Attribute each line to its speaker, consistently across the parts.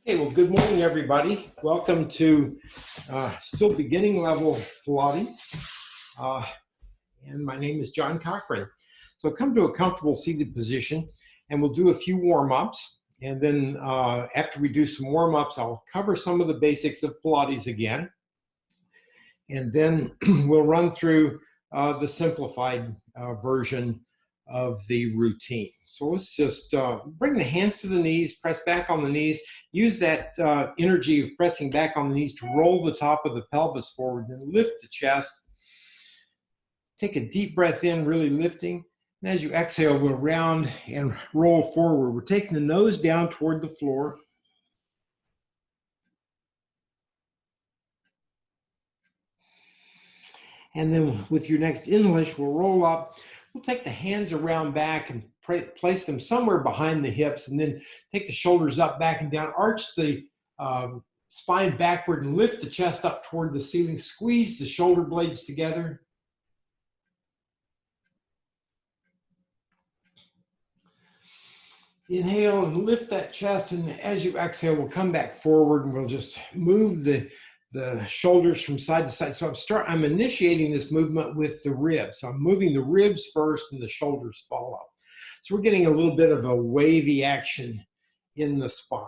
Speaker 1: Okay, well, good morning, everybody. Welcome to still beginning level Pilates. And my name is John Cochran. So come to a comfortable seated position and we'll do a few warm-ups. And then after we do some warm-ups, I'll cover some of the basics of Pilates again. And then we'll run through the simplified version of the routine. So let's just bring the hands to the knees, press back on the knees, use that energy of pressing back on the knees to roll the top of the pelvis forward, then lift the chest. Take a deep breath in, really lifting. And as you exhale, we'll round and roll forward. We're taking the nose down toward the floor. And then with your next inhalation, we'll roll up. We'll take the hands around back and place them somewhere behind the hips, and then take the shoulders up, back and down. Arch the spine backward and lift the chest up toward the ceiling. Squeeze the shoulder blades together. Inhale and lift that chest, and as you exhale, we'll come back forward and we'll just move the shoulders from side to side. So I'm initiating this movement with the ribs. So I'm moving the ribs first and the shoulders follow. So we're getting a little bit of a wavy action in the spine.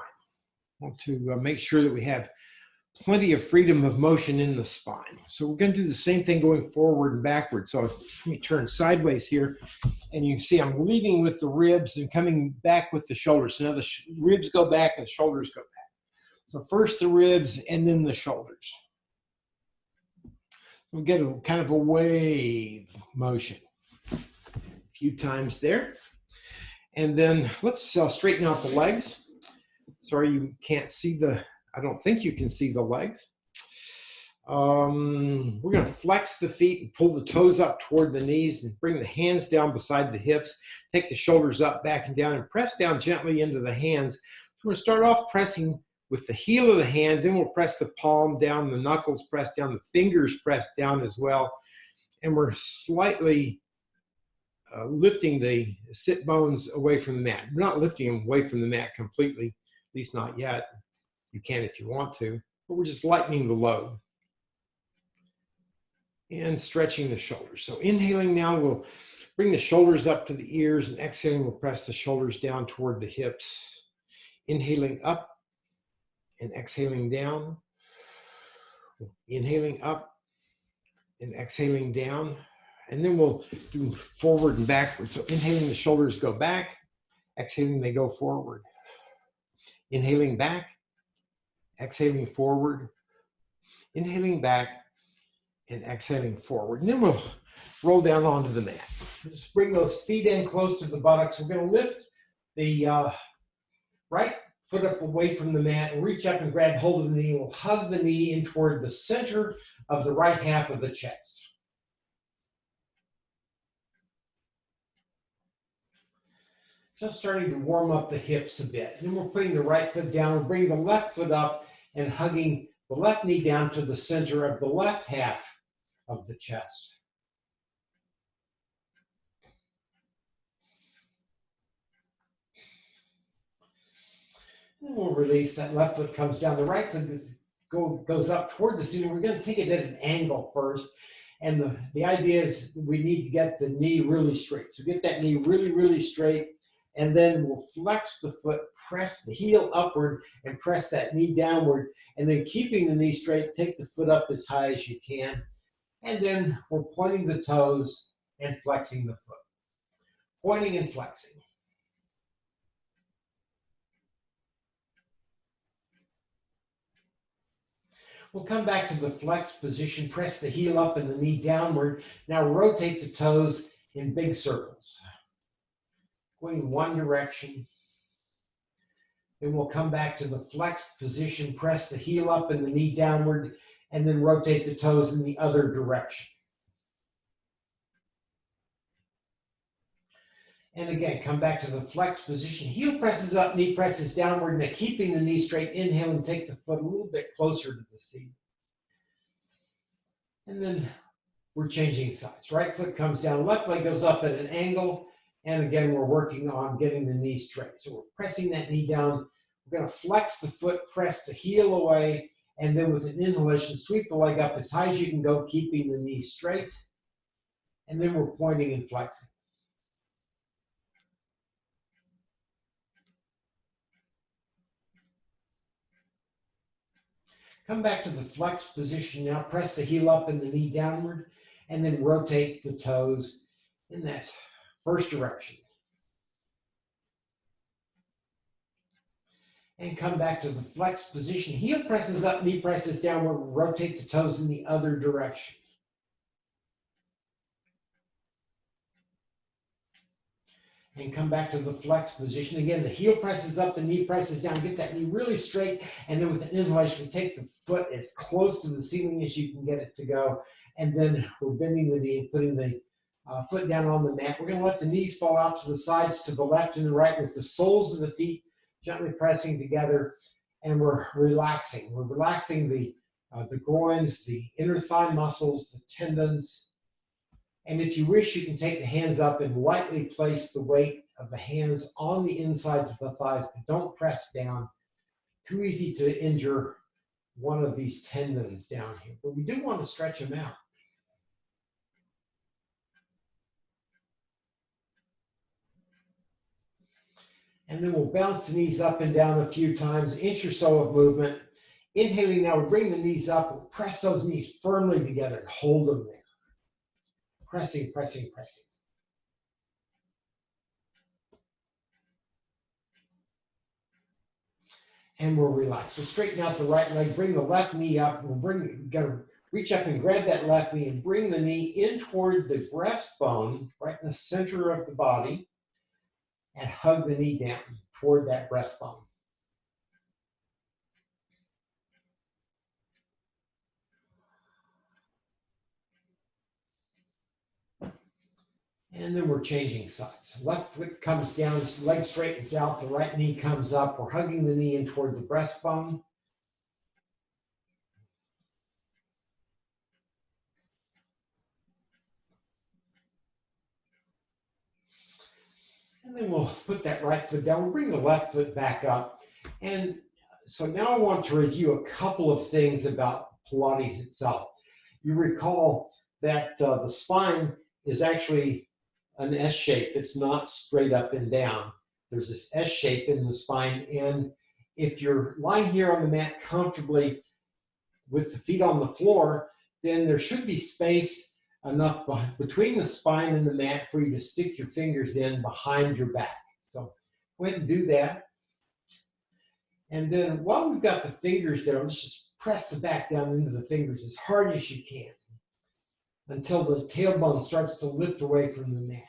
Speaker 1: I want to make sure that we have plenty of freedom of motion in the spine. So we're going to do the same thing going forward and backward. So let me turn sideways here, and you can see I'm leading with the ribs and coming back with the shoulders. So now the ribs go back and the shoulders go back. So first the ribs and then the shoulders. We'll get a kind of a wave motion a few times there. And then let's straighten out the legs. Sorry, you can't see I don't think you can see the legs. We're going to flex the feet and pull the toes up toward the knees and bring the hands down beside the hips. Take the shoulders up, back and down, and press down gently into the hands. So we're going to start off pressing with the heel of the hand, then we'll press the palm down, the knuckles press down, the fingers press down as well. And we're slightly lifting the sit bones away from the mat. We're not lifting them away from the mat completely, at least not yet. You can if you want to, but we're just lightening the load. And stretching the shoulders. So inhaling now, we'll bring the shoulders up to the ears, and exhaling, we'll press the shoulders down toward the hips. Inhaling up and exhaling down. Inhaling up and exhaling down. And then we'll do forward and backward. So inhaling, the shoulders go back. Exhaling, they go forward. Inhaling back. Exhaling forward. Inhaling back and exhaling forward. And then we'll roll down onto the mat. Just bring those feet in close to the buttocks. We're going to lift the right foot up away from the mat and reach up and grab hold of the knee. We'll hug the knee in toward the center of the right half of the chest. Just starting to warm up the hips a bit. And then we're putting the right foot down. We're bringing the left foot up and hugging the left knee down to the center of the left half of the chest. And we'll release. That left foot comes down. The right foot goes up toward the ceiling. We're going to take it at an angle first. And the idea is we need to get the knee really straight. So get that knee really, really straight. And then we'll flex the foot, press the heel upward, and press that knee downward. And then keeping the knee straight, take the foot up as high as you can. And then we're pointing the toes and flexing the foot. Pointing and flexing. We'll come back to the flex position, press the heel up and the knee downward. Now rotate the toes in big circles. Going one direction. Then we'll come back to the flexed position, press the heel up and the knee downward, and then rotate the toes in the other direction. And again, come back to the flex position. Heel presses up, knee presses downward. Now keeping the knee straight, inhale and take the foot a little bit closer to the seat. And then we're changing sides. Right foot comes down, left leg goes up at an angle. And again, we're working on getting the knee straight. So we're pressing that knee down, We're going to flex the foot, press the heel away, and then with an inhalation, sweep the leg up as high as you can go, keeping the knee straight. And then we're pointing and flexing. Come back to the flex position now. Press the heel up and the knee downward, and then rotate the toes in that first direction. And come back to the flex position. Heel presses up, knee presses downward, rotate the toes in the other direction. And come back to the flex position. Again, the heel presses up, the knee presses down. Get that knee really straight. And then with an inhalation, we take the foot as close to the ceiling as you can get it to go. And then we're bending the knee and putting the foot down on the mat. We're going to let the knees fall out to the sides, to the left and the right, with the soles of the feet gently pressing together. And we're relaxing. We're relaxing the groins, the inner thigh muscles, the tendons. And if you wish, you can take the hands up and lightly place the weight of the hands on the insides of the thighs, but don't press down. Too easy to injure one of these tendons down here, but we do want to stretch them out. And then we'll bounce the knees up and down a few times, an inch or so of movement. Inhaling now, we'll bring the knees up, we'll press those knees firmly together and hold them there. Pressing, pressing, pressing. And we'll relax. We'll straighten out the right leg, bring the left knee up. We're gonna reach up and grab that left knee and bring the knee in toward the breastbone, right in the center of the body, and hug the knee down toward that breastbone. And then we're changing sides. Left foot comes down, leg straightens out, the right knee comes up. We're hugging the knee in toward the breastbone. And then we'll put that right foot down. We'll bring the left foot back up. And so now I want to review a couple of things about Pilates itself. You recall that the spine is actually an S shape. It's not straight up and down. There's this S shape in the spine. And if you're lying here on the mat comfortably with the feet on the floor, then there should be space enough between the spine and the mat for you to stick your fingers in behind your back. So go ahead and do that. And then while we've got the fingers there, let's just press the back down into the fingers as hard as you can until the tailbone starts to lift away from the mat.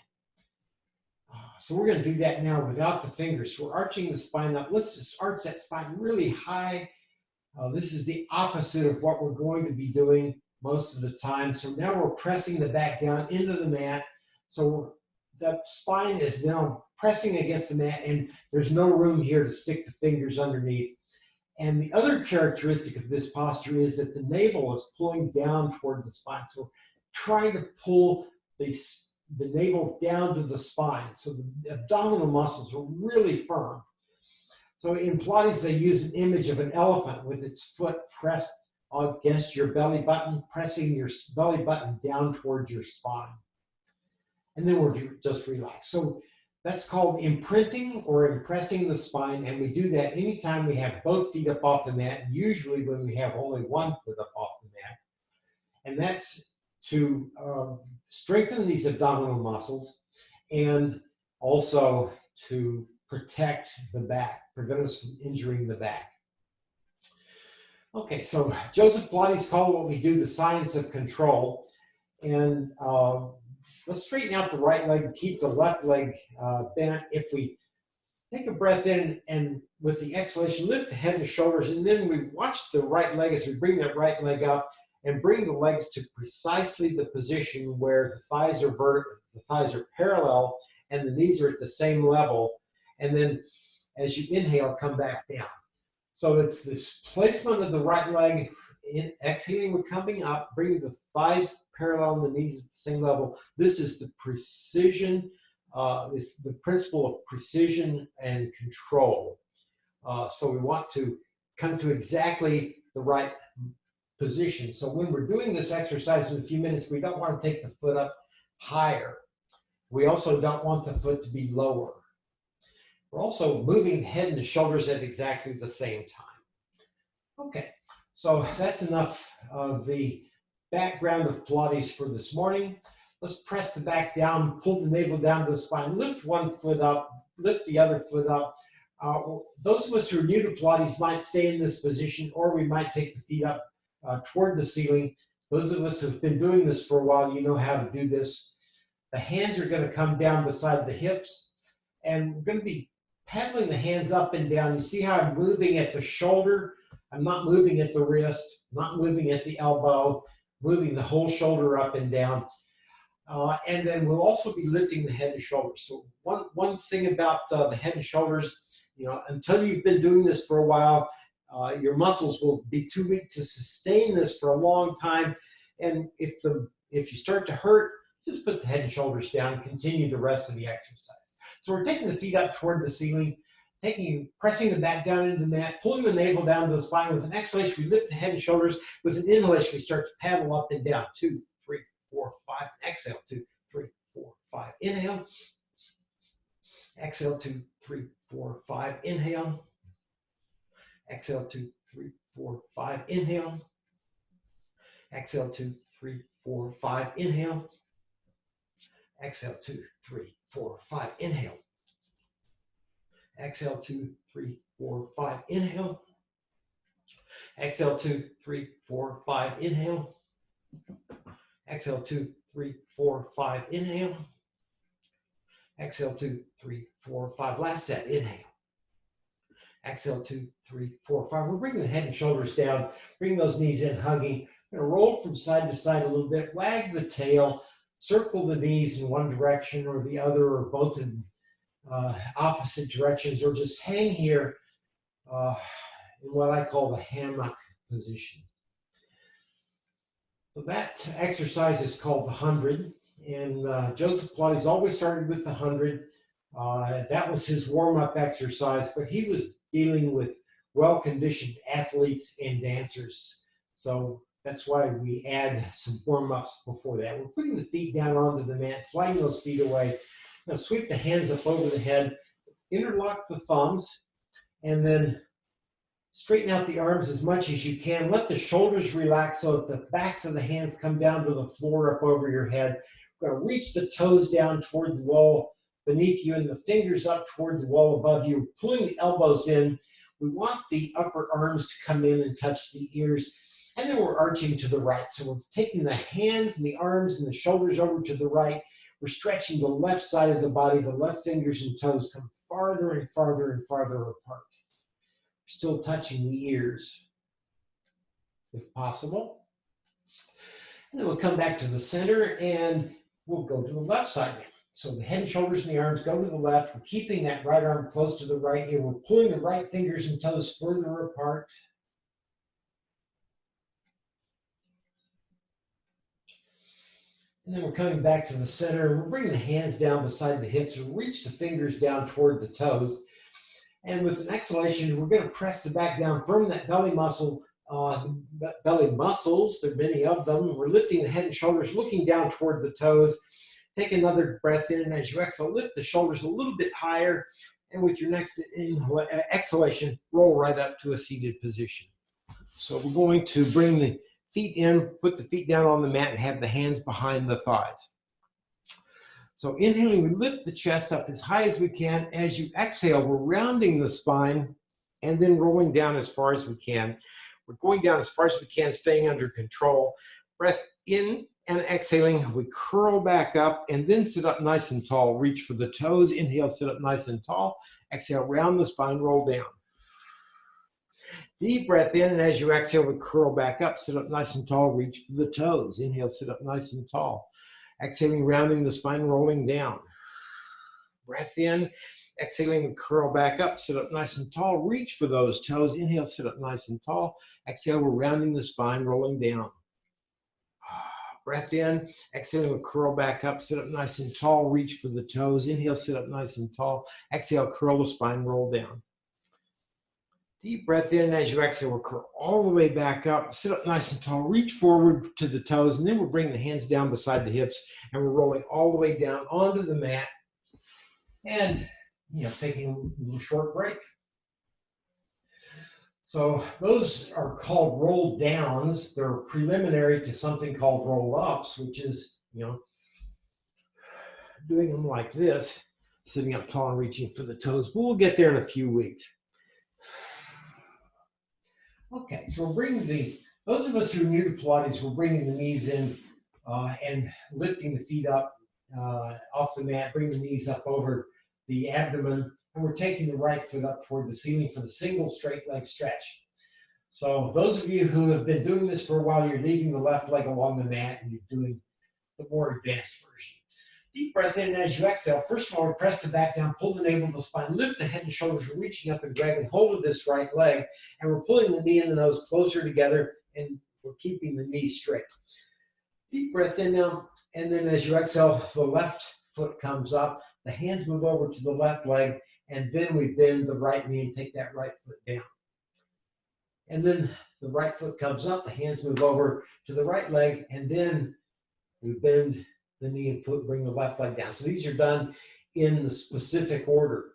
Speaker 1: So we're going to do that now without the fingers. We're arching the spine up. Let's just arch that spine really high. This is the opposite of what we're going to be doing most of the time. So now we're pressing the back down into the mat. So the spine is now pressing against the mat, and there's no room here to stick the fingers underneath. And the other characteristic of this posture is that the navel is pulling down toward the spine. So trying to pull the navel down to the spine. So the abdominal muscles are really firm. So in Pilates, they use an image of an elephant with its foot pressed against your belly button, pressing your belly button down towards your spine. And then we're just relaxed. So that's called imprinting or impressing the spine. And we do that anytime we have both feet up off the mat, usually when we have only one foot up off the mat. And that's to strengthen these abdominal muscles and also to protect the back, prevent us from injuring the back. Okay, so Joseph Pilates called what we do the science of control. And let's straighten out the right leg and keep the left leg bent. If we take a breath in and with the exhalation, lift the head and shoulders, and then we watch the right leg as we bring that right leg up and bring the legs to precisely the position where the thighs are vertical, the thighs are parallel, and the knees are at the same level. And then as you inhale, come back down. So it's this placement of the right leg, exhaling, we're coming up, bringing the thighs parallel and the knees at the same level. This is the precision, it's the principle of precision and control. So we want to come to exactly the right position. So when we're doing this exercise in a few minutes, we don't want to take the foot up higher. We also don't want the foot to be lower. We're also moving the head and the shoulders at exactly the same time. Okay, so that's enough of the background of Pilates for this morning. Let's press the back down, pull the navel down to the spine, lift one foot up, lift the other foot up. Those of us who are new to Pilates might stay in this position, or we might take the feet up toward the ceiling. Those of us who have been doing this for a while, you know how to do this. The hands are going to come down beside the hips, and we're going to be pedaling the hands up and down. You see how I'm moving at the shoulder? I'm not moving at the wrist, not moving at the elbow, moving the whole shoulder up and down. And then we'll also be lifting the head and shoulders. So one thing about the head and shoulders, you know, until you've been doing this for a while, your muscles will be too weak to sustain this for a long time. And if you start to hurt, just put the head and shoulders down and continue the rest of the exercise. So we're taking the feet up toward the ceiling, pressing the back down into the mat, pulling the navel down to the spine. With an exhalation, we lift the head and shoulders. With an inhalation, we start to paddle up and down. 2, 3, 4, 5. Exhale, 2, 3, 4, 5. Inhale. Exhale, 2, 3, 4, 5. Inhale. Exhale, 2, 3, 4, 5. Inhale. Exhale, 2, 3, 4, 5. Inhale. Exhale, 2, 3, 4, 5. Inhale. Exhale, 2, 3, 4, 5. Inhale. Exhale, 2, 3, 4, 5. Inhale. Exhale, 2, 3, 4, 5. Inhale. Exhale, 2, 3, 4, 5. Last set. Inhale. Exhale, 2, 3, 4, 5. We're bringing the head and shoulders down. Bring those knees in, hugging. We're going to roll from side to side a little bit. Wag the tail. Circle the knees in one direction or the other, or both in opposite directions, or just hang here in what I call the hammock position. So that exercise is called the 100, and Joseph Pilates always started with the 100. That was his warm-up exercise, but he was dealing with well-conditioned athletes and dancers. So that's why we add some warm-ups before that. We're putting the feet down onto the mat, sliding those feet away. Now sweep the hands up over the head, interlock the thumbs, and then straighten out the arms as much as you can. Let the shoulders relax so that the backs of the hands come down to the floor up over your head. We're going to reach the toes down toward the wall beneath you and the fingers up toward the wall above you, pulling the elbows in. We want the upper arms to come in and touch the ears. And then we're arching to the right. So we're taking the hands and the arms and the shoulders over to the right. We're stretching the left side of the body. The left fingers and toes come farther and farther and farther apart. We're still touching the ears, if possible. And then we'll come back to the center and we'll go to the left side now. So the head and shoulders and the arms go to the left. We're keeping that right arm close to the right ear. We're pulling the right fingers and toes further apart. And then we're coming back to the center. We're bringing the hands down beside the hips. We'll reach the fingers down toward the toes. And with an exhalation, we're going to press the back down from that belly muscle, belly muscles. There are many of them. We're lifting the head and shoulders, looking down toward the toes. Take another breath in, and as you exhale, lift the shoulders a little bit higher. And with your next exhalation, roll right up to a seated position. So we're going to bring the feet in, put the feet down on the mat, and have the hands behind the thighs. So inhaling, we lift the chest up as high as we can. As you exhale, we're rounding the spine and then rolling down as far as we can. We're going down as far as we can, staying under control. Breath in and exhaling, we curl back up and then sit up nice and tall. Reach for the toes. Inhale, sit up nice and tall. Exhale, round the spine, roll down. Deep breath in, and as you exhale, we curl back up, sit up nice and tall, reach for the toes. Inhale, sit up nice and tall. Exhaling, rounding the spine, rolling down. Breath in, exhaling, we curl back up, sit up nice and tall, reach for those toes. Inhale, sit up nice and tall. Exhale, we're rounding the spine, rolling down. Breath in, exhaling, we curl back up, sit up nice and tall, reach for the toes. Inhale, sit up nice and tall. Exhale, curl the spine, roll down. Deep breath in, and as you exhale, we'll curl all the way back up, sit up nice and tall, reach forward to the toes, and then we'll bring the hands down beside the hips, and we're rolling all the way down onto the mat, and taking a little short break. So those are called roll downs. They're preliminary to something called roll ups, which is, doing them like this, sitting up tall and reaching for the toes, but we'll get there in a few weeks. Okay, so we're bringing those of us who are new to Pilates, we're bringing the knees in and lifting the feet up off the mat, bring the knees up over the abdomen, and we're taking the right foot up toward the ceiling for the single straight leg stretch. So those of you who have been doing this for a while, you're leaving the left leg along the mat and you're doing the more advanced version. Deep breath in, and as you exhale, first of all, press the back down, pull the navel of the spine, lift the head and shoulders, we're reaching up and grabbing hold of this right leg, and we're pulling the knee and the nose closer together, and we're keeping the knee straight. Deep breath in now, and then as you exhale, the left foot comes up, the hands move over to the left leg, and then we bend the right knee and take that right foot down. And then the right foot comes up, the hands move over to the right leg, and then we bend the knee and bring the left leg down. So these are done in the specific order.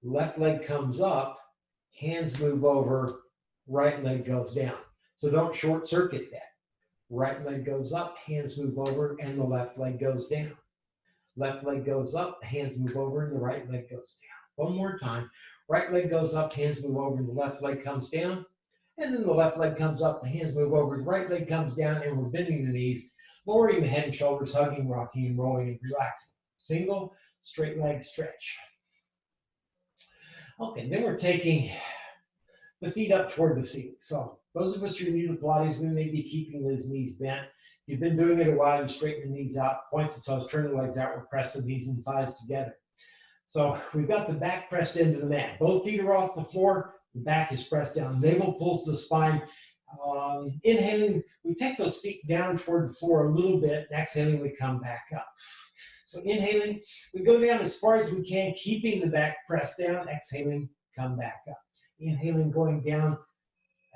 Speaker 1: Left leg comes up, hands move over, right leg goes down. So don't short circuit that. Right leg goes up, hands move over, and the left leg goes down. Left leg goes up, the hands move over, and the right leg goes down. One more time. Right leg goes up, hands move over, and the left leg comes down. And then the left leg comes up, the hands move over, the right leg comes down, and we're bending the knees, lowering the head and shoulders, hugging, rocking, and rolling, and relaxing. Single, straight leg stretch. Okay, then we're taking the feet up toward the ceiling. So those of us who are new to Pilates, we may be keeping those knees bent. If you've been doing it a while, you straighten the knees out, point the toes, turn the legs out, we'll press the knees and thighs together. So we've got the back pressed into the mat. Both feet are off the floor, the back is pressed down. Navel pulls the spine. Inhaling, we take those feet down toward the floor a little bit, and exhaling, we come back up. So inhaling, we go down as far as we can, keeping the back pressed down, exhaling, come back up. Inhaling, going down,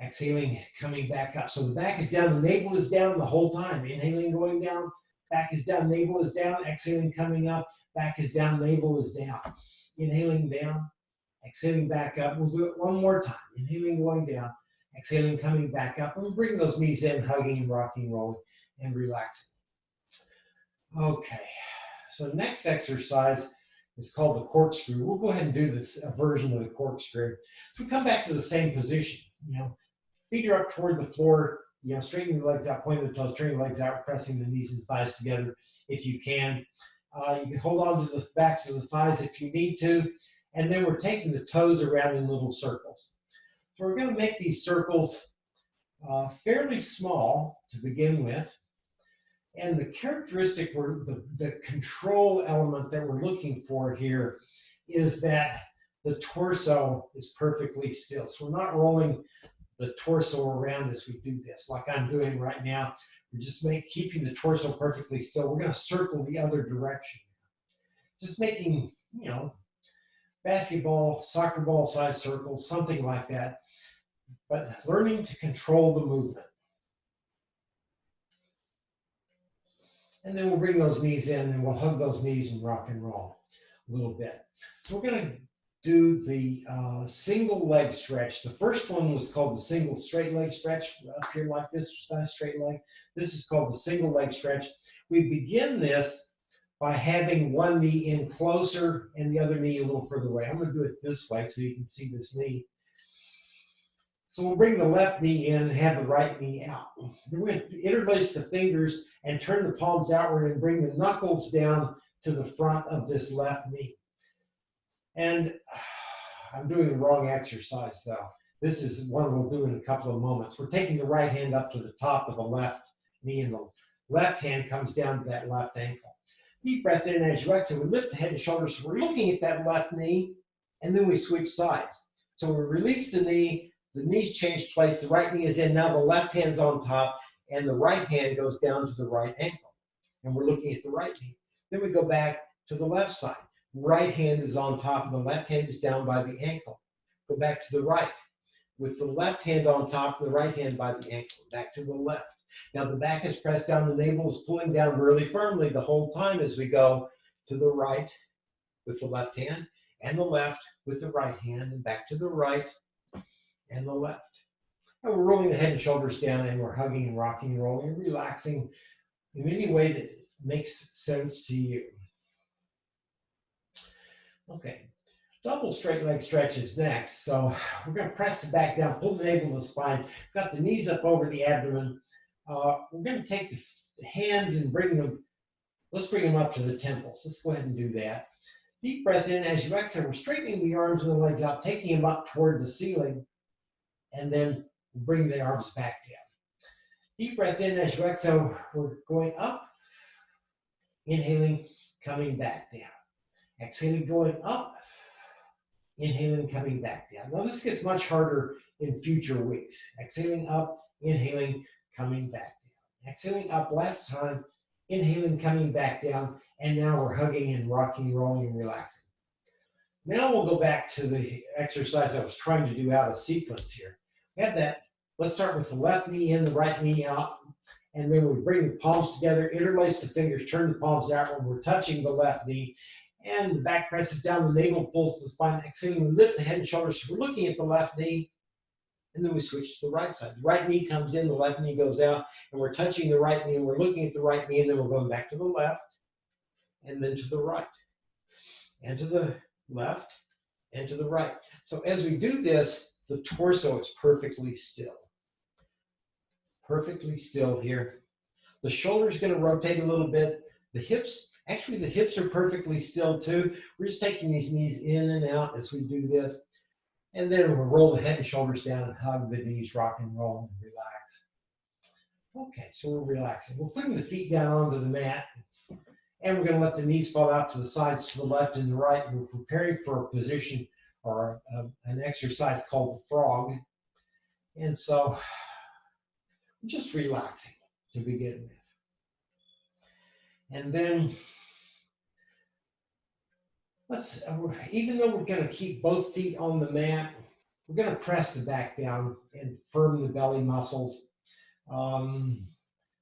Speaker 1: exhaling, coming back up. So the back is down, the navel is down the whole time. Inhaling, going down, back is down, navel is down, exhaling, coming up, back is down, navel is down. Inhaling down, exhaling back up. We'll do it one more time. Inhaling, going down, exhaling, coming back up. And we'll bring those knees in, hugging, rocking, rolling, and relaxing. Okay, so next exercise is called the corkscrew. We'll go ahead and do this version of the corkscrew. So we come back to the same position. Feet are up toward the floor. Straightening the legs out, pointing the toes, turning the legs out, pressing the knees and thighs together if you can. You can hold on to the backs of the thighs if you need to. And then we're taking the toes around in little circles. So we're going to make these circles fairly small to begin with. And the characteristic, the control element that we're looking for here is that the torso is perfectly still. So we're not rolling the torso around as we do this, like I'm doing right now. We're just keeping the torso perfectly still. We're going to circle the other direction. Just making, basketball, soccer ball size circles, something like that. But learning to control the movement. And then we'll bring those knees in and we'll hug those knees and rock and roll a little bit. So we're going to do the single leg stretch. The first one was called the single straight leg stretch, up here like this, straight leg. This is called the single leg stretch. We begin this by having one knee in closer and the other knee a little further away. I'm going to do it this way so you can see this knee. So we'll bring the left knee in and have the right knee out. Then we're going to interlace the fingers and turn the palms outward and bring the knuckles down to the front of this left knee. And I'm doing the wrong exercise though. This is one we'll do in a couple of moments. We're taking the right hand up to the top of the left knee and the left hand comes down to that left ankle. Deep breath in as you exhale. We lift the head and shoulders. So we're looking at that left knee and then we switch sides. So we release the knees change place, the right knee is in, now the left hand's on top, and the right hand goes down to the right ankle. And we're looking at the right knee. Then we go back to the left side. Right hand is on top, and the left hand is down by the ankle. Go back to the right. with the left hand on top, the right hand by the ankle, back to the left. Now the back is pressed down, the navel is pulling down really firmly the whole time as we go to the right with the left hand, and the left with the right hand, and back to the right and the left. And we're rolling the head and shoulders down, and we're hugging and rocking and rolling and relaxing in any way that makes sense to you. Okay, double straight leg stretch is next. So we're going to press the back down, pull the navel to the spine, got the knees up over the abdomen. We're going to take the hands and bring them, let's bring them up to the temples. Let's go ahead and do that. Deep breath in. As you exhale, we're straightening the arms and the legs out, taking them up toward the ceiling, and then bring the arms back down. Deep breath in. As you exhale, we're going up, inhaling, coming back down. Exhaling, going up, inhaling, coming back down. Now this gets much harder in future weeks. Exhaling up, inhaling, coming back down. Exhaling up last time, inhaling, coming back down, and now we're hugging and rocking, rolling, and relaxing. Now we'll go back to the exercise I was trying to do out of sequence here. We have that. Let's start with the left knee in, the right knee out, and then we bring the palms together, interlace the fingers, turn the palms out when we're touching the left knee, and the back presses down, the navel pulls the spine. Exhaling, we lift the head and shoulders. So we're looking at the left knee, and then we switch to the right side. The right knee comes in, the left knee goes out, and we're touching the right knee, and we're looking at the right knee, and then we're going back to the left, and then to the right, and to the left, and to the right. So as we do this, the torso is perfectly still. Perfectly still here. The shoulder's going to rotate a little bit. The hips, actually the hips are perfectly still too. We're just taking these knees in and out as we do this. And then we'll roll the head and shoulders down and hug the knees, rock and roll, and relax. Okay, so we're relaxing. We're putting the feet down onto the mat. And we're going to let the knees fall out to the sides, to the left and the right. We're preparing for a position or an exercise called the frog. And so just relaxing to begin with. And then even though we're going to keep both feet on the mat, we're going to press the back down and firm the belly muscles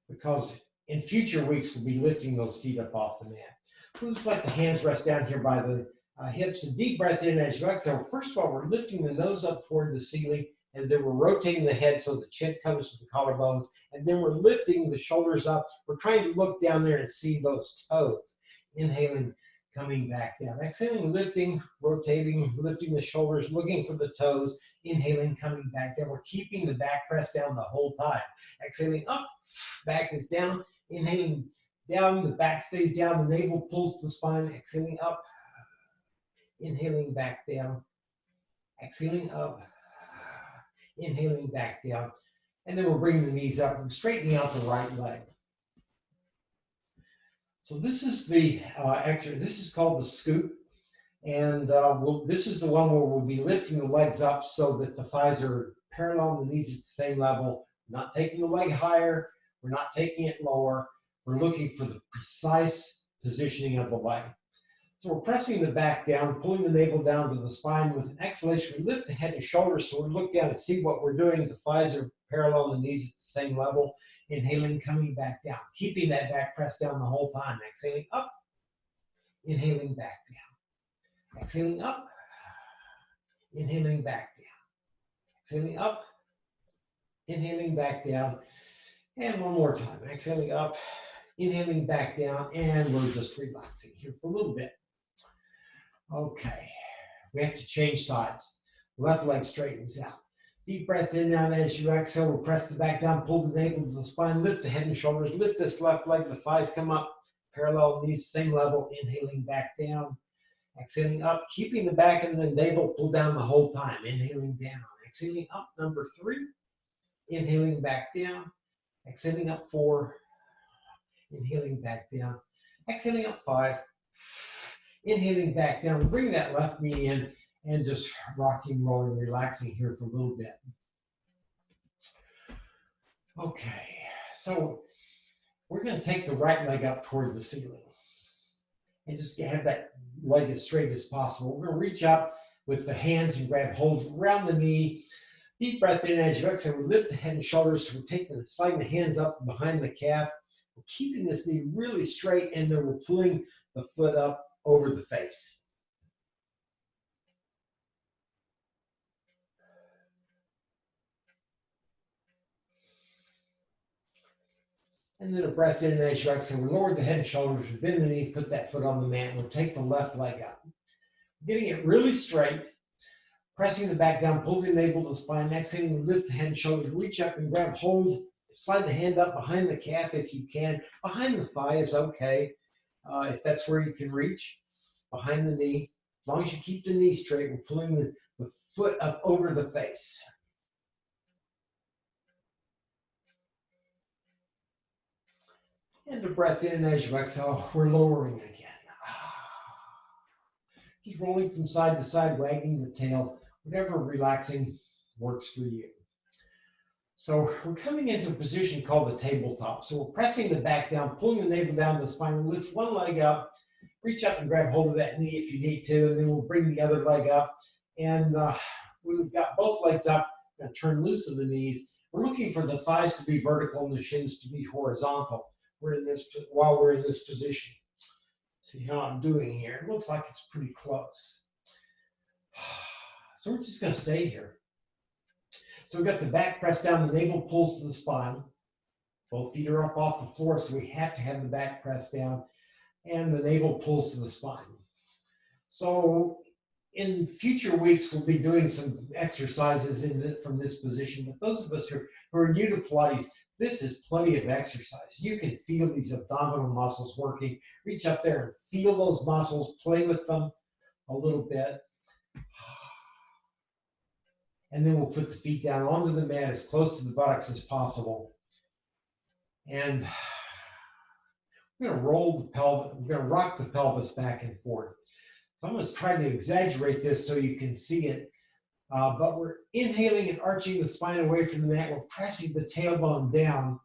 Speaker 1: because in future weeks we'll be lifting those feet up off the mat. We'll just let the hands rest down here by the hips, and deep breath in as you exhale. First of all, we're lifting the nose up toward the ceiling, and then we're rotating the head so the chin comes to the collarbones, and then we're lifting the shoulders up. We're trying to look down there and see those toes. Inhaling, coming back down. Exhaling, lifting, rotating, lifting the shoulders, looking for the toes. Inhaling, coming back down. We're keeping the back pressed down the whole time. Exhaling up, back is down. Inhaling down, the back stays down, the navel pulls the spine. Exhaling up, inhaling back down. Exhaling up, inhaling back down. And then we're bringing the knees up and straightening out the right leg. So this is the exercise. This is called the scoop. And this is the one where we'll be lifting the legs up so that the thighs are parallel and the knees at the same level. We're not taking the leg higher. We're not taking it lower. We're looking for the precise positioning of the leg. So we're pressing the back down, pulling the navel down to the spine. With an exhalation, we lift the head and shoulders so we look down and see what we're doing. The thighs are parallel and the knees at the same level. Inhaling, coming back down, keeping that back pressed down the whole time. Exhaling up, inhaling back down. Exhaling up, inhaling back down. Exhaling up, inhaling back down. And one more time. Exhaling up, inhaling back down, and we're just relaxing here for a little bit. Okay, we have to change sides. Left leg straightens out. Deep breath in now, and as you exhale, we'll press the back down, pull the navel to the spine, lift the head and shoulders, lift this left leg, the thighs come up, parallel knees, same level, inhaling back down. Exhaling up, keeping the back and the navel pulled down the whole time, inhaling down. Exhaling up, number 3, inhaling back down. Exhaling up 4, inhaling back down. Exhaling up 5, inhaling back down. Bring that left knee in and just rocking, rolling, relaxing here for a little bit. Okay, so we're going to take the right leg up toward the ceiling and just have that leg as straight as possible. We're going to reach up with the hands and grab hold around the knee, Deep breath in as you exhale. We lift the head and shoulders. So we're sliding the hands up behind the calf. We're keeping this knee really straight, and then we're pulling the foot up over the face. And then a breath in as you exhale. We lower the head and shoulders, we bend the knee, put that foot on the mat, and we'll take the left leg up. Getting it really straight, pressing the back down, pull the navel to the spine. Exhaling, lift the head and shoulders, reach up and grab hold. Slide the hand up behind the calf if you can. Behind the thigh is okay, if that's where you can reach. Behind the knee. As long as you keep the knee straight, we're pulling the foot up over the face. And a breath in, and as you exhale, we're lowering again. Just rolling from side to side, wagging the tail, whatever relaxing works for you. So we're coming into a position called the tabletop. So we're pressing the back down, pulling the navel down to the spine. We lift one leg up, reach up and grab hold of that knee if you need to, and then we'll bring the other leg up. And when we've got both legs up, we're going to turn loose of the knees. We're looking for the thighs to be vertical and the shins to be horizontal. While we're in this position. See how I'm doing here. It looks like it's pretty close. So we're just going to stay here. So we've got the back pressed down, the navel pulls to the spine. Both feet are up off the floor, so we have to have the back pressed down, and the navel pulls to the spine. So in future weeks, we'll be doing some exercises from this position, but those of us who are new to Pilates, this is plenty of exercise. You can feel these abdominal muscles working. Reach up there and feel those muscles, play with them a little bit. And then we'll put the feet down onto the mat as close to the buttocks as possible. And we're going to roll the pelvis, we're going to rock the pelvis back and forth. So I'm going to try to exaggerate this so you can see it. But we're inhaling and arching the spine away from the mat. We're pressing the tailbone down.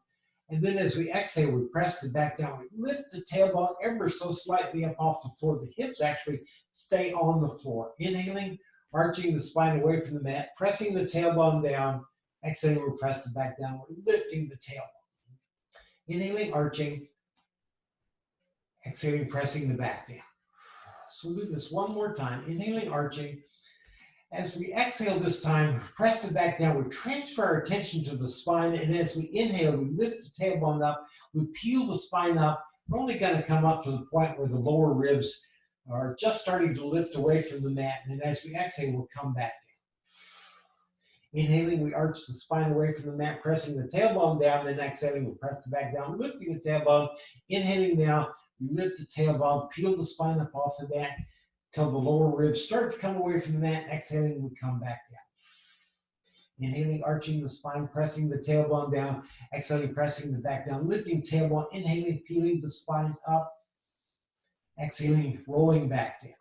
Speaker 1: And then as we exhale, we press the back down. We lift the tailbone ever so slightly up off the floor. The hips actually stay on the floor. Inhaling, arching the spine away from the mat, pressing the tailbone down. Exhaling, we press the back down. We're lifting the tailbone. Inhaling, arching. Exhaling, pressing the back down. So we'll do this one more time. Inhaling, arching. As we exhale this time, press the back down. We transfer our attention to the spine, and as we inhale, we lift the tailbone up. We peel the spine up. We're only going to come up to the point where the lower ribs are just starting to lift away from the mat, and then as we exhale, we'll come back down. Inhaling, we arch the spine away from the mat, pressing the tailbone down, then exhaling, we press the back down, lifting the tailbone. Inhaling now, we lift the tailbone, peel the spine up off the mat, till the lower ribs start to come away from the mat. Exhaling, we come back down. Inhaling, arching the spine, pressing the tailbone down. Exhaling, pressing the back down, lifting tailbone. Inhaling, peeling the spine up. Exhaling, rolling back down.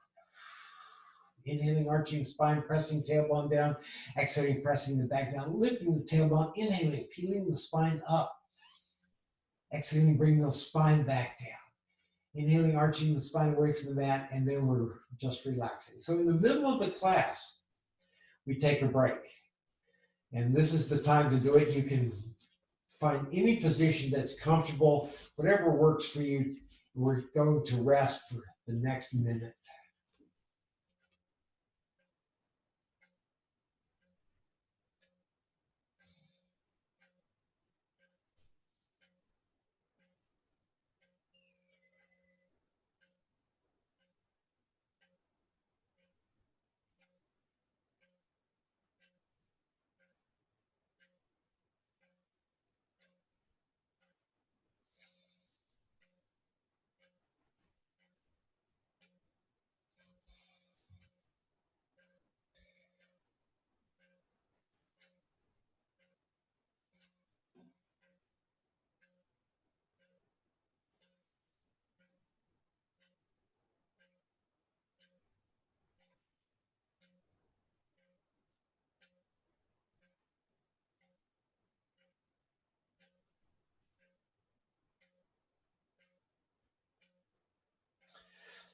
Speaker 1: Inhaling, arching spine, pressing tailbone down. Exhaling, pressing the back down, lifting the tailbone. Inhaling, peeling the spine up. Exhaling, bring the spine back down. Inhaling, arching the spine away from the mat, and then we're just relaxing. So in the middle of the class, we take a break. And this is the time to do it. You can find any position that's comfortable, whatever works for you. We're going to rest for the next minute.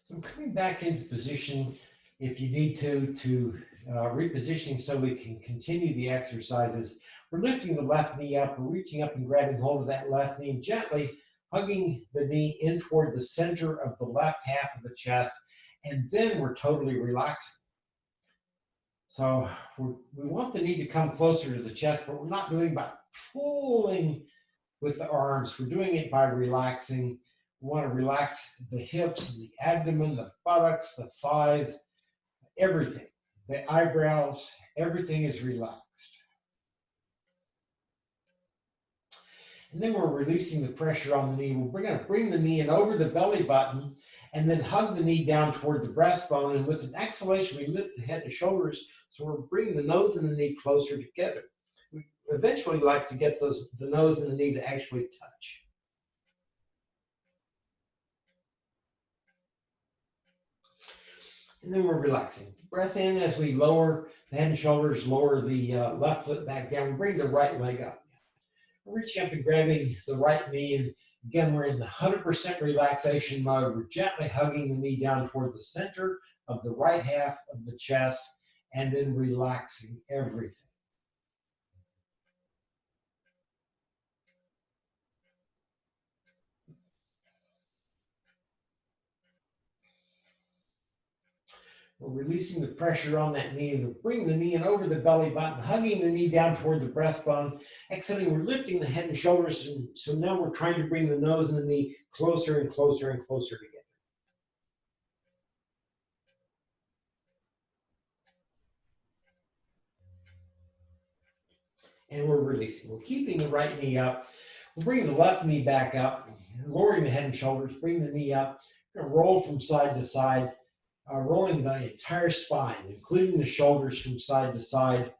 Speaker 1: So coming back into position, if you need to repositioning so we can continue the exercises. We're lifting the left knee up, we're reaching up and grabbing hold of that left knee and gently hugging the knee in toward the center of the left half of the chest, and then we're totally relaxing. So we want the knee to come closer to the chest, but we're not doing it by pulling with the arms. We're doing it by relaxing. We want to relax the hips, the abdomen, the buttocks, the thighs, everything. The eyebrows, everything is relaxed. And then we're releasing the pressure on the knee. We're going to bring the knee in over the belly button and then hug the knee down toward the breastbone. And with an exhalation, we lift the head and shoulders. So we're bringing the nose and the knee closer together. We eventually like to get the nose and the knee to actually touch. And then we're relaxing. Breath in as we lower the head and shoulders, lower the left foot back down, bring the right leg up. We're reaching up and grabbing the right knee, and again, we're in the 100% relaxation mode. We're gently hugging the knee down toward the center of the right half of the chest, and then relaxing everything. We're releasing the pressure on that knee, and we're bringing the knee in over the belly button, hugging the knee down toward the breastbone. Exhaling, we're lifting the head and shoulders, and so now we're trying to bring the nose and the knee closer and closer and closer together. And we're releasing. We're keeping the right knee up. We're bringing the left knee back up, lowering the head and shoulders, bring the knee up. We're going to roll from side to side. Rolling the entire spine, including the shoulders from side to side.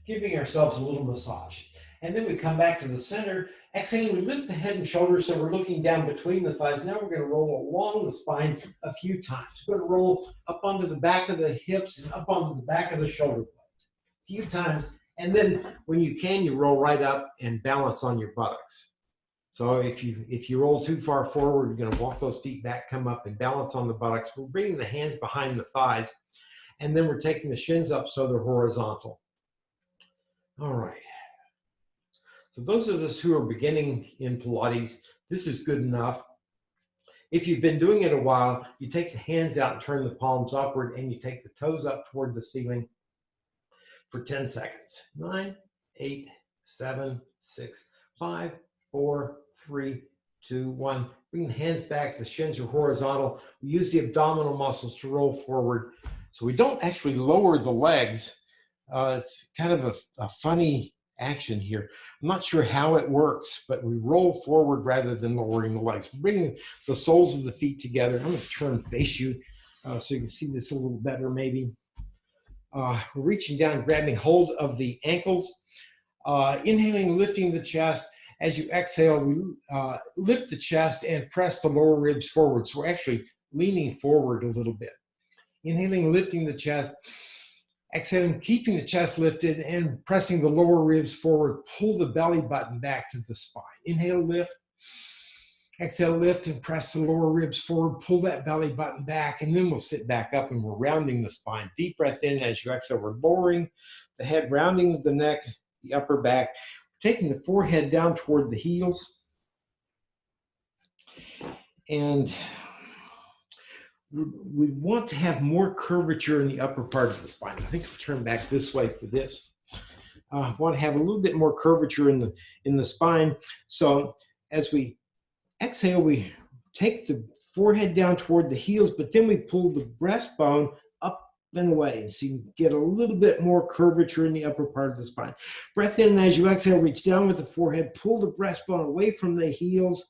Speaker 1: Giving ourselves a little massage. And then we come back to the center. Exhaling, we lift the head and shoulders so we're looking down between the thighs. Now we're going to roll along the spine a few times. We're going to roll up onto the back of the hips and up onto the back of the shoulder blades. A few times. And then when you can, you roll right up and balance on your buttocks. So if you roll too far forward, you're going to walk those feet back, come up and balance on the buttocks. We're bringing the hands behind the thighs, and then we're taking the shins up so they're horizontal. All right. So those of us who are beginning in Pilates, this is good enough. If you've been doing it a while, you take the hands out and turn the palms upward, and you take the toes up toward the ceiling for 10 seconds. 9, 8, 7, 6, 5, 4, 3, 2, 1. Bring the hands back. The shins are horizontal. We use the abdominal muscles to roll forward. So we don't actually lower the legs. It's kind of a funny action here. I'm not sure how it works, but we roll forward rather than lowering the legs. Bringing the soles of the feet together. I'm going to turn and face you so you can see this a little better maybe. We're reaching down, grabbing hold of the ankles. Inhaling, lifting the chest. As you exhale, we lift the chest and press the lower ribs forward. So we're actually leaning forward a little bit. Inhaling, lifting the chest. Exhaling, keeping the chest lifted and pressing the lower ribs forward. Pull the belly button back to the spine. Inhale, lift. Exhale, lift and press the lower ribs forward. Pull that belly button back, and then we'll sit back up and we're rounding the spine. Deep breath in as you exhale. We're lowering the head, rounding the neck, the upper back. Taking the forehead down toward the heels. And we want to have more curvature in the upper part of the spine. I think I'll turn back this way for this. I want to have a little bit more curvature in the spine. So as we exhale, we take the forehead down toward the heels, but then we pull the breastbone up and away, so you get a little bit more curvature in the upper part of the spine. Breath in, and as you exhale, reach down with the forehead, pull the breastbone away from the heels,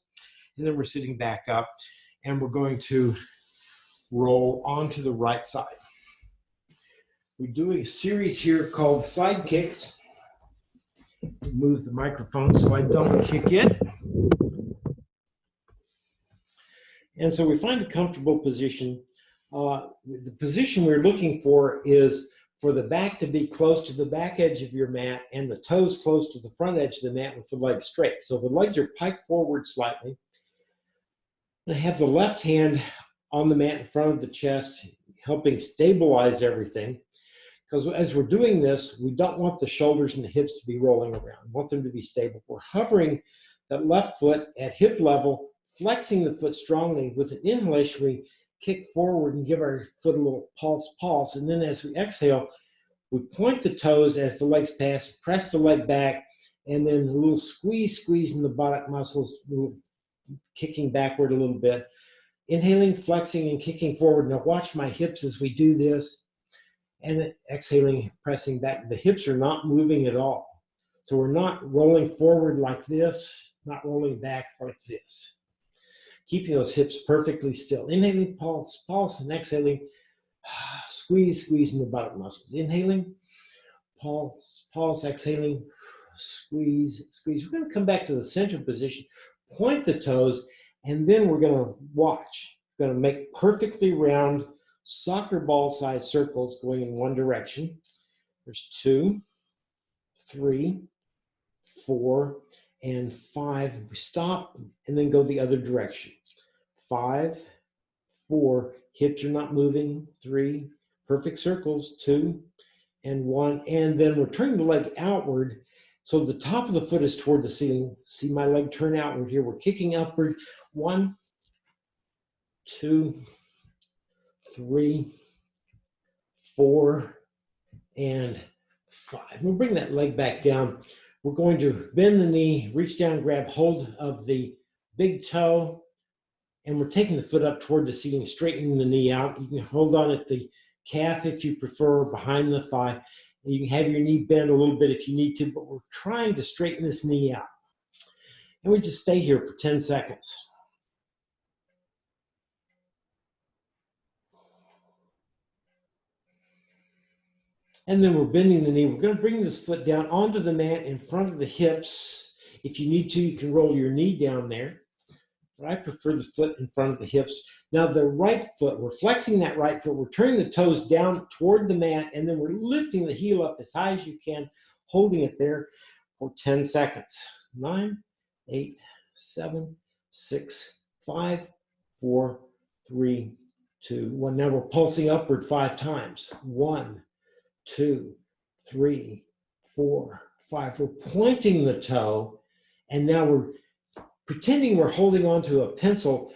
Speaker 1: and then we're sitting back up, and we're going to roll onto the right side. We do a series here called Sidekicks. Move the microphone so I don't kick it. And so we find a comfortable position. The position we're looking for is for the back to be close to the back edge of your mat and the toes close to the front edge of the mat with the legs straight. So the legs are piked forward slightly. I have the left hand on the mat in front of the chest, helping stabilize everything. Because as we're doing this, we don't want the shoulders and the hips to be rolling around. We want them to be stable. We're hovering that left foot at hip level, flexing the foot strongly. With an inhalation, we kick forward and give our foot a little pulse. And then as we exhale, we point the toes as the legs pass, press the leg back, and then a little squeeze in the buttock muscles, kicking backward a little bit. Inhaling, flexing, and kicking forward. Now watch my hips as we do this. And exhaling, pressing back. The hips are not moving at all. So we're not rolling forward like this, not rolling back like this. Keeping those hips perfectly still. Inhaling, pulse, and exhaling, squeeze in the buttock muscles. Inhaling, pulse, exhaling, squeeze. We're going to come back to the center position, point the toes, and then we're going to watch. We're going to make perfectly round soccer ball size circles going in one direction. There's 2, 3, 4, and 5. We stop and then go the other direction. 5, 4, hips are not moving. 3, perfect circles. 2 and 1, and then we're turning the leg outward so the top of the foot is toward the ceiling. See my leg turn outward here. We're kicking upward. 1, 2, 3, 4, and 5. We'll bring that leg back down. We're going to bend the knee, reach down, grab hold of the big toe, and we're taking the foot up toward the ceiling, straightening the knee out. You can hold on at the calf if you prefer, behind the thigh. And you can have your knee bend a little bit if you need to, but we're trying to straighten this knee out. And we just stay here for 10 seconds. And then we're bending the knee. We're going to bring this foot down onto the mat in front of the hips. If you need to, you can roll your knee down there. But I prefer the foot in front of the hips. Now the right foot, we're flexing that right foot. We're turning the toes down toward the mat, and then we're lifting the heel up as high as you can, holding it there for 10 seconds. 9, 8, 7, 6, 5, 4, 3, 2, 1. Now we're pulsing upward 5 times. 1, 2, 3, 4, 5. We're pointing the toe, and now we're pretending we're holding onto a pencil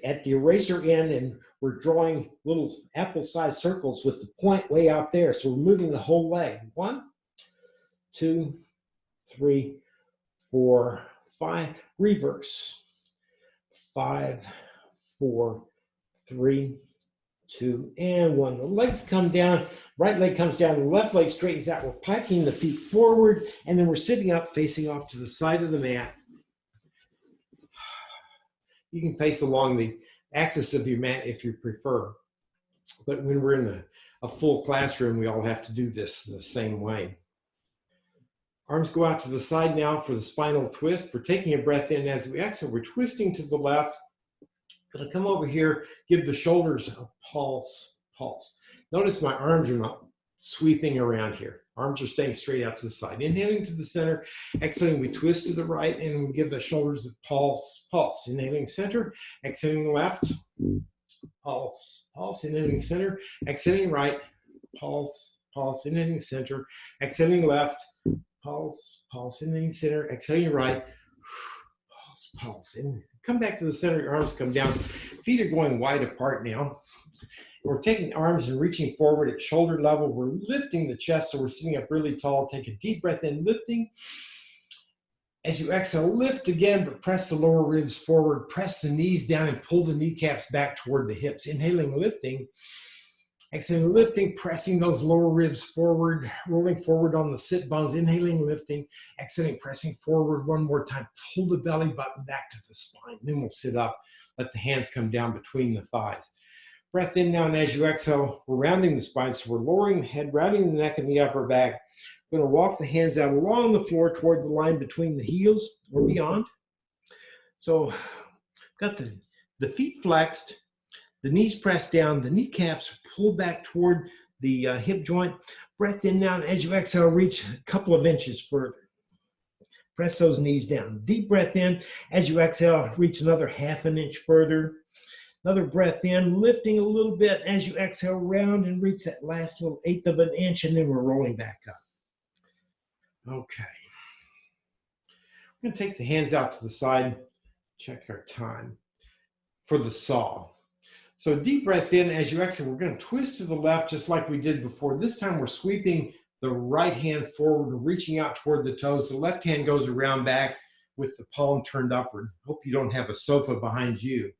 Speaker 1: at the eraser end, and we're drawing little apple-sized circles with the point way out there. So we're moving the whole leg. 1, 2, 3, 4, 5. Reverse. 5, 4, 3, 2, and 1. The legs come down. Right leg comes down, the left leg straightens out. We're piking the feet forward, and then we're sitting up, facing off to the side of the mat. You can face along the axis of your mat if you prefer. But when we're in a full classroom, we all have to do this the same way. Arms go out to the side now for the spinal twist. We're taking a breath in as we exhale. We're twisting to the left. Going to come over here, give the shoulders a pulse. Notice my arms are not sweeping around here. Arms are staying straight out to the side. Inhaling to the center, exhaling, we twist to the right, and we give the shoulders a pulse. Inhaling center, exhaling left, pulse. Inhaling center, exhaling right, pulse. Inhaling center, exhaling left, pulse. Inhaling center, exhaling right, pulse. And come back to the center, your arms come down. Feet are going wide apart now. We're taking arms and reaching forward at shoulder level. We're lifting the chest, so we're sitting up really tall. Take a deep breath in, lifting. As you exhale, lift again, but press the lower ribs forward. Press the knees down and pull the kneecaps back toward the hips. Inhaling, lifting. Exhaling, lifting, pressing those lower ribs forward, rolling forward on the sit bones. Inhaling, lifting. Exhaling, pressing forward one more time. Pull the belly button back to the spine. Then we'll sit up. Let the hands come down between the thighs. Breath in now, and as you exhale, we're rounding the spine. So we're lowering the head, rounding the neck and the upper back. We're going to walk the hands out along the floor toward the line between the heels or beyond. So got the feet flexed, the knees pressed down, the kneecaps pulled back toward the hip joint. Breath in now, and as you exhale, reach a couple of inches further. Press those knees down. Deep breath in. As you exhale, reach another half an inch further.
Speaker 2: Another breath in, lifting a little bit as you exhale, round and reach that last little 1/8 of an inch, and then we're rolling back up. Okay. We're going to take the hands out to the side, check our time for the saw. So deep breath in. As you exhale, we're going to twist to the left just like we did before. This time we're sweeping the right hand forward, reaching out toward the toes. The left hand goes around back with the palm turned upward. Hope you don't have a sofa behind you.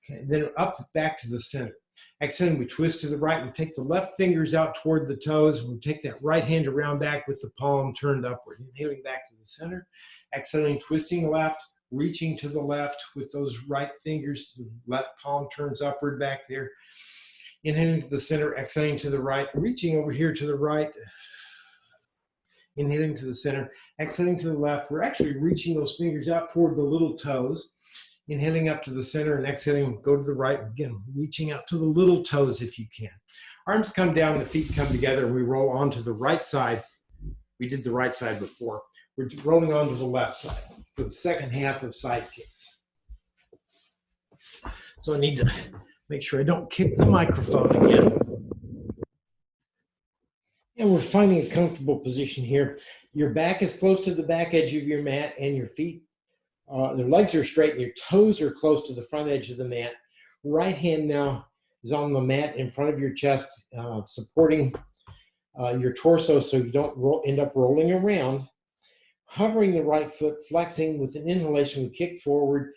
Speaker 2: Okay, then up back to the center. Exhaling, we twist to the right. We take the left fingers out toward the toes. We take that right hand around back with the palm turned upward. Inhaling back to the center. Exhaling, twisting left, reaching to the left with those right fingers. The left palm turns upward back there. Inhaling to the center, exhaling to the right, reaching over here to the right. Inhaling to the center, exhaling to the left. We're actually reaching those fingers out toward the little toes. Inhaling up to the center and exhaling, go to the right. Again, reaching out to the little toes if you can. Arms come down, the feet come together, and we roll onto the right side. We did the right side before. We're rolling onto the left side for the second half of Sidekicks. So I need to make sure I don't kick the microphone again. And we're finding a comfortable position here. Your back is close to the back edge of your mat, and your feet, their legs are straight, and your toes are close to the front edge of the mat. Right hand now is on the mat in front of your chest, supporting your torso so you don't end up rolling around. Hovering the right foot, flexing with an inhalation, we kick forward,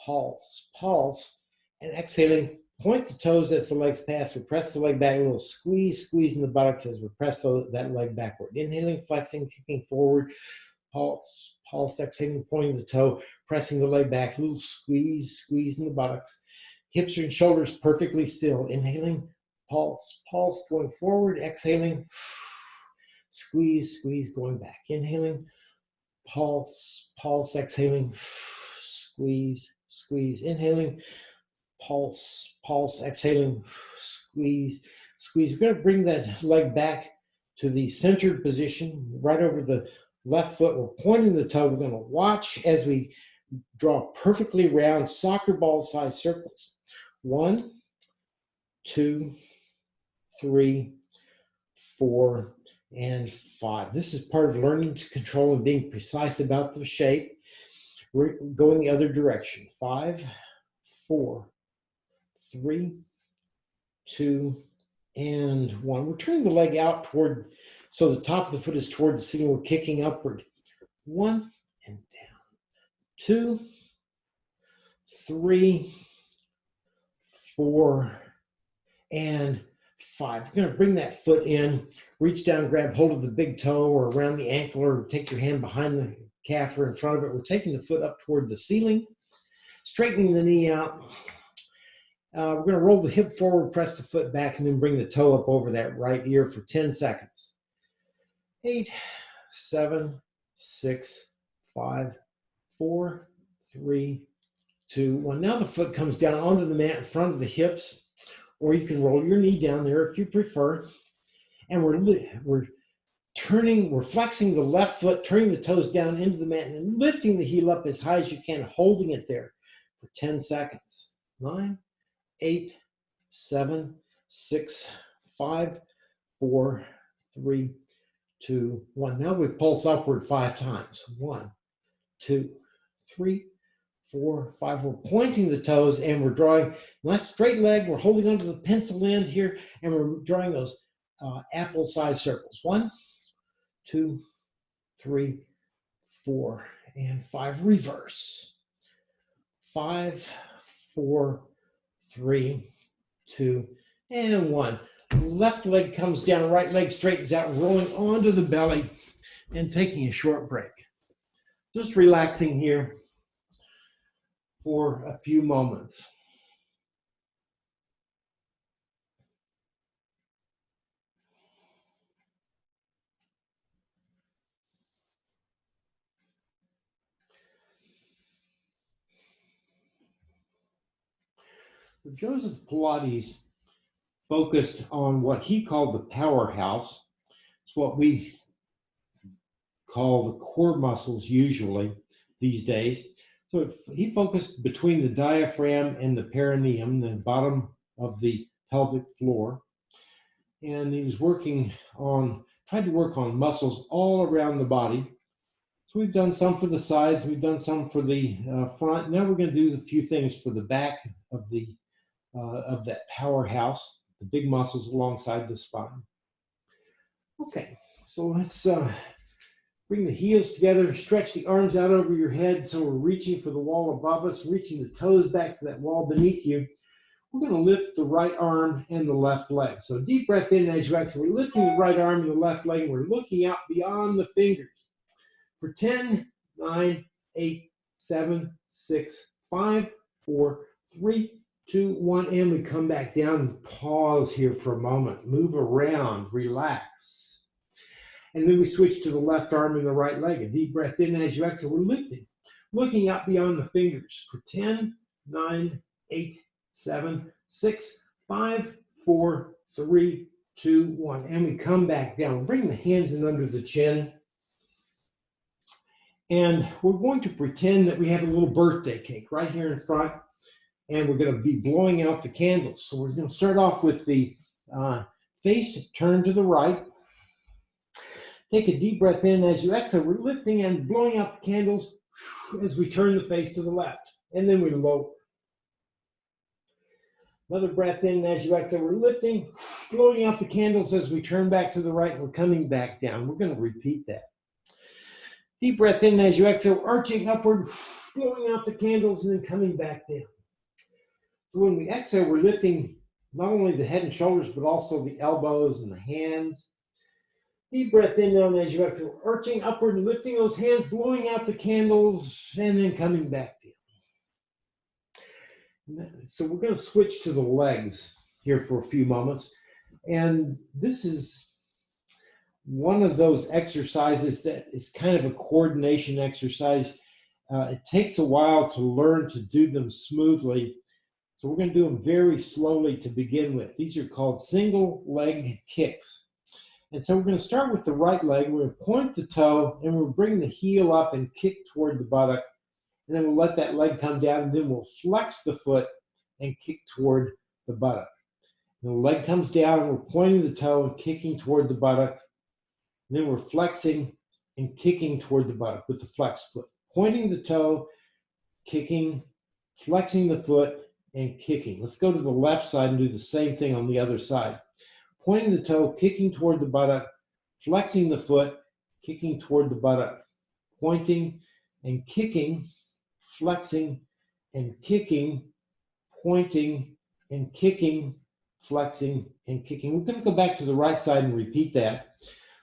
Speaker 2: pulse, pulse, and exhaling. Point the toes as the legs pass. We press the leg back, a little squeeze, squeeze in the buttocks as we press that leg backward. Inhaling, flexing, kicking forward, pulse, pulse, exhaling, pointing the toe, pressing the leg back, a little squeeze, squeeze in the buttocks. Hips and shoulders perfectly still. Inhaling, pulse, pulse, going forward, exhaling, squeeze, squeeze, going back. Inhaling, pulse, pulse, exhaling, squeeze, squeeze, inhaling, pulse, pulse, exhaling, squeeze, squeeze. We're going to bring that leg back to the centered position, right over the left foot. We're pointing the toe. We're going to watch as we draw perfectly round soccer ball size circles. 1, 2, 3, 4, and 5. This is part of learning to control and being precise about the shape. We're going the other direction. 5, 4, 3, 2, and 1. We're turning the leg out toward, so the top of the foot is toward the ceiling. We're kicking upward. 1 and down. 2, 3, 4, and 5. We're going to bring that foot in, reach down, grab hold of the big toe or around the ankle, or take your hand behind the calf or in front of it. We're taking the foot up toward the ceiling, straightening the knee out. We're going to roll the hip forward, press the foot back, and then bring the toe up over that right ear for 10 seconds. 8, 7, 6, 5, 4, 3, 2, 1. Now the foot comes down onto the mat in front of the hips, or you can roll your knee down there if you prefer. And we're flexing the left foot, turning the toes down into the mat, and then lifting the heel up as high as you can, holding it there for 10 seconds. 9, 8, 7, 6, 5, 4, 3, 2, 1. Now we pulse upward 5 times. 1, 2, 3, 4, 5. We're pointing the toes and we're drawing nice straight leg. We're holding onto the pencil end here and we're drawing those apple-sized circles. 1, 2, 3, 4, and 5. Reverse. 5, 4, 3, 2, and 1. Left leg comes down, right leg straightens out, rolling onto the belly and taking a short break. Just relaxing here for a few moments. Joseph Pilates focused on what he called the powerhouse. It's what we call the core muscles usually these days. So he focused between the diaphragm and the perineum, the bottom of the pelvic floor. And he was tried to work on muscles all around the body. So we've done some for the sides, we've done some for the front. Now we're going to do a few things for the back of that powerhouse, the big muscles alongside the spine. Okay, so let's bring the heels together, stretch the arms out over your head so we're reaching for the wall above us, reaching the toes back to that wall beneath you. We're going to lift the right arm and the left leg. So deep breath in as you exhale. We're lifting the right arm and the left leg, and we're looking out beyond the fingers. For 10, 9, 8, 7, 6, 5, 4, 3, 2, 1, and we come back down and pause here for a moment. Move around, relax. And then we switch to the left arm and the right leg. A deep breath in as you exhale. We're lifting, looking out beyond the fingers. For 10, 9, 8, 7, 6, 5, 4, 3, 2, 1. And we come back down. Bring the hands in under the chin. And we're going to pretend that we have a little birthday cake right here in front. And we're going to be blowing out the candles. So we're going to start off with the face turned to the right. Take a deep breath in as you exhale. We're lifting and blowing out the candles as we turn the face to the left. And then we lower. Another breath in as you exhale. We're lifting, blowing out the candles as we turn back to the right. We're coming back down. We're going to repeat that. Deep breath in as you exhale, arching upward, blowing out the candles, and then coming back down. So when we exhale, we're lifting not only the head and shoulders, but also the elbows and the hands. Deep breath in now as you exhale, arching upward and lifting those hands, blowing out the candles, and then coming back down. So we're going to switch to the legs here for a few moments. And this is one of those exercises that is kind of a coordination exercise. It takes a while to learn to do them smoothly. So we're going to do them very slowly to begin with. These are called single leg kicks. And so we're going to start with the right leg. We're going to point the toe and we'll bring the heel up and kick toward the buttock. And then we'll let that leg come down and then we'll flex the foot and kick toward the buttock. And the leg comes down and we're pointing the toe and kicking toward the buttock. And then we're flexing and kicking toward the buttock with the flexed foot. Pointing the toe, kicking, flexing the foot, and kicking. Let's go to the left side and do the same thing on the other side. Pointing the toe, kicking toward the buttock, flexing the foot, kicking toward the buttock. Pointing and kicking, flexing and kicking, pointing and kicking, flexing and kicking. We're going to go back to the right side and repeat that.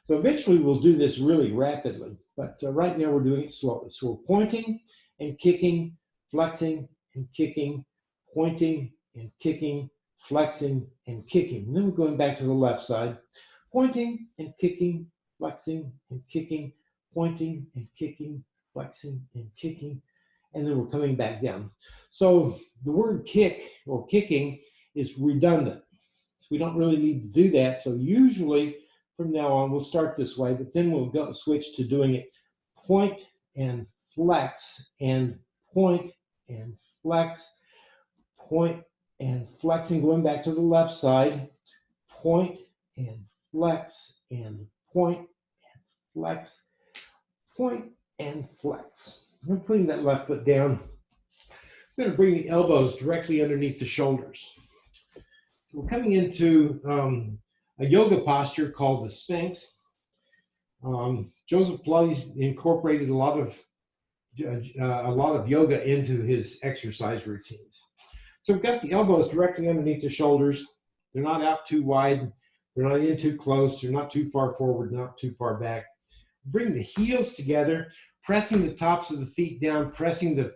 Speaker 2: So eventually we'll do this really rapidly, but right now we're doing it slowly. So we're pointing and kicking, flexing and kicking, pointing and kicking, flexing and kicking. And then we're going back to the left side, pointing and kicking, flexing and kicking, pointing and kicking, flexing and kicking, and then we're coming back down. So the word kick or kicking is redundant. So we don't really need to do that. So usually from now on, we'll start this way, but then we'll go switch to doing it point and flex and point and flex, point and flexing, going back to the left side, point and flex and point and flex, point and flex. We're putting that left foot down. We're going to bring the elbows directly underneath the shoulders. We're coming into a yoga posture called the Sphinx. Joseph Pilates incorporated a lot of yoga into his exercise routines. So we've got the elbows directly underneath the shoulders. They're not out too wide. They're not in too close. They're not too far forward, not too far back. Bring the heels together, pressing the tops of the feet down, pressing the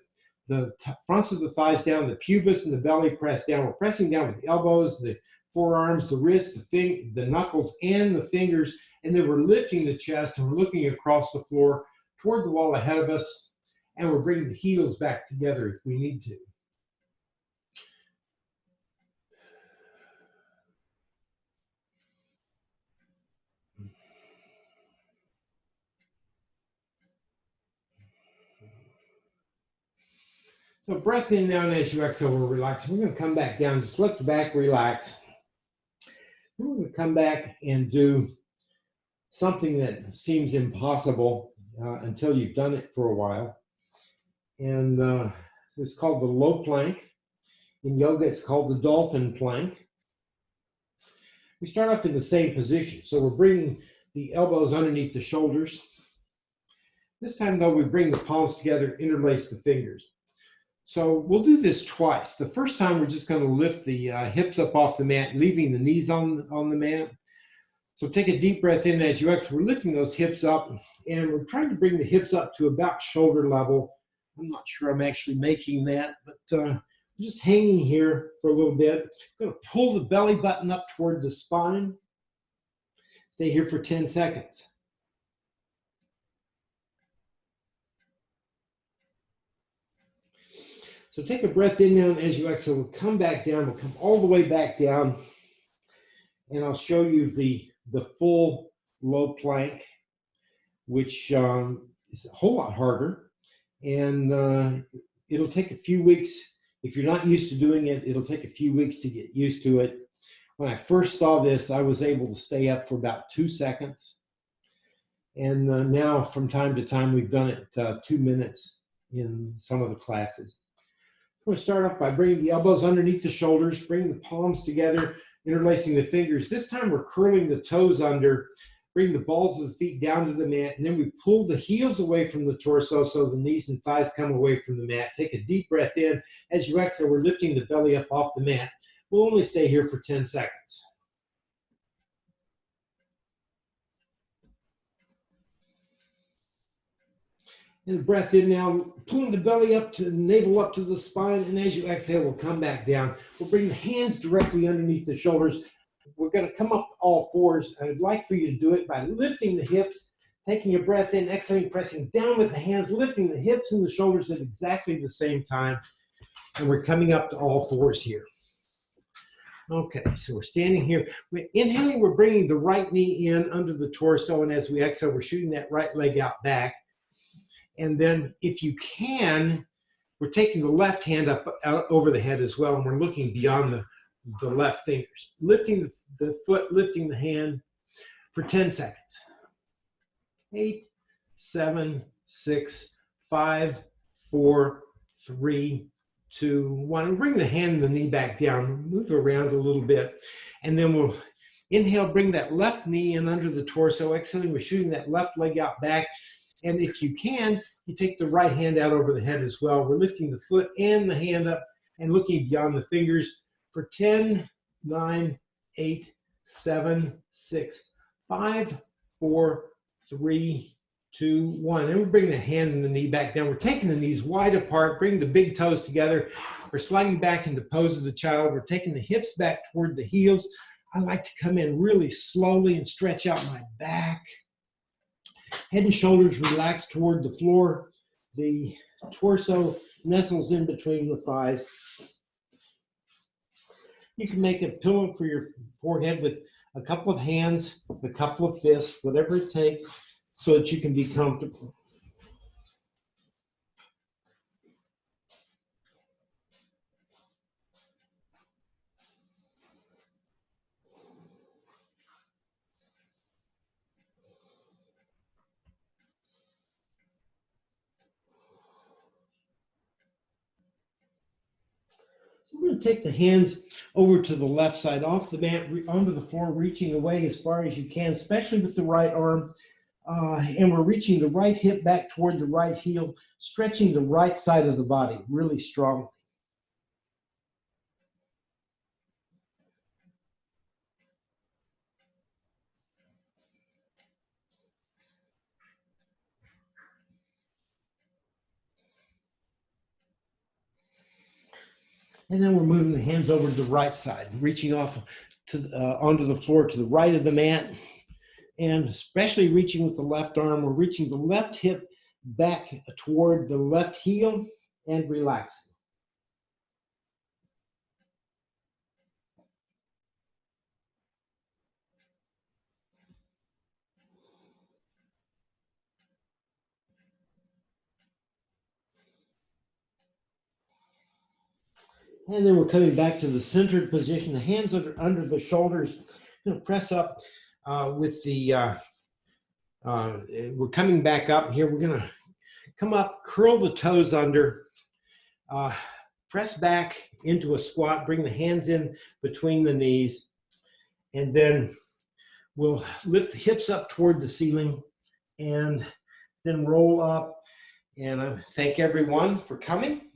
Speaker 2: fronts of the thighs down, the pubis and the belly pressed down. We're pressing down with the elbows, the forearms, the wrists, the knuckles, and the fingers. And then we're lifting the chest and we're looking across the floor toward the wall ahead of us. And we're bringing the heels back together if we need to. So breath in now, and as you exhale, we're relaxing. We're going to come back down, just let the back relax. Then we're going to come back and do something that seems impossible until you've done it for a while. And it's called the low plank. In yoga, it's called the dolphin plank. We start off in the same position. So we're bringing the elbows underneath the shoulders. This time, though, we bring the palms together, interlace the fingers. So we'll do this twice. The first time, we're just going to lift the hips up off the mat, leaving the knees on the mat. So take a deep breath in as you exhale. We're lifting those hips up, and we're trying to bring the hips up to about shoulder level. I'm not sure I'm actually making that, but just hanging here for a little bit. I'm going to pull the belly button up toward the spine. Stay here for 10 seconds. So take a breath in now, and as you exhale, we'll come back down. We'll come all the way back down, and I'll show you the full low plank, which is a whole lot harder. And it'll take a few weeks. If you're not used to doing it, it'll take a few weeks to get used to it. When I first saw this, I was able to stay up for about 2 seconds. And now, from time to time, we've done it 2 minutes in some of the classes. I'm going to start off by bringing the elbows underneath the shoulders, bringing the palms together, interlacing the fingers. This time, we're curling the toes under, bring the balls of the feet down to the mat, and then we pull the heels away from the torso so the knees and thighs come away from the mat. Take a deep breath in. As you exhale, we're lifting the belly up off the mat. We'll only stay here for 10 seconds. And a breath in now, pulling the belly up to the navel up to the spine, and as you exhale, we'll come back down. We'll bring the hands directly underneath the shoulders. We're going to come up all fours. I'd like for you to do it by lifting the hips, taking a breath in, exhaling, pressing down with the hands, lifting the hips and the shoulders at exactly the same time. And we're coming up to all fours here. Okay, so we're standing here. We're inhaling, we're bringing the right knee in under the torso, and as we exhale, we're shooting that right leg out back. And then, if you can, we're taking the left hand up out over the head as well, and we're looking beyond the left fingers. Lifting the foot, lifting the hand for 10 seconds. 8, 7, 6, 5, 4, 3, 2, 1. And bring the hand and the knee back down. Move around a little bit. And then we'll inhale, bring that left knee in under the torso. Exhaling, we're shooting that left leg out back. And if you can, you take the right hand out over the head as well. We're lifting the foot and the hand up and looking beyond the fingers for 10, 9, 8, 7, 6, 5, 4, 3, 2, 1. And we bring the hand and the knee back down. We're taking the knees wide apart, bring the big toes together. We're sliding back into pose of the child. We're taking the hips back toward the heels. I like to come in really slowly and stretch out my back. Head and shoulders relax toward the floor. The torso nestles in between the thighs. You can make a pillow for your forehead with a couple of hands, a couple of fists, whatever it takes, so that you can be comfortable. So we're going to take the hands over to the left side, off the mat, onto the floor, reaching away as far as you can, especially with the right arm. And we're reaching the right hip back toward the right heel, stretching the right side of the body really strongly. And then we're moving the hands over to the right side, reaching off to onto the floor to the right of the mat, and especially reaching with the left arm. We're reaching the left hip back toward the left heel and relaxing. And then we're coming back to the centered position. The hands are under the shoulders. Going to press up with the, we're coming back up here. We're going to come up, curl the toes under, press back into a squat, bring the hands in between the knees, and then we'll lift the hips up toward the ceiling and then roll up. And I thank everyone for coming.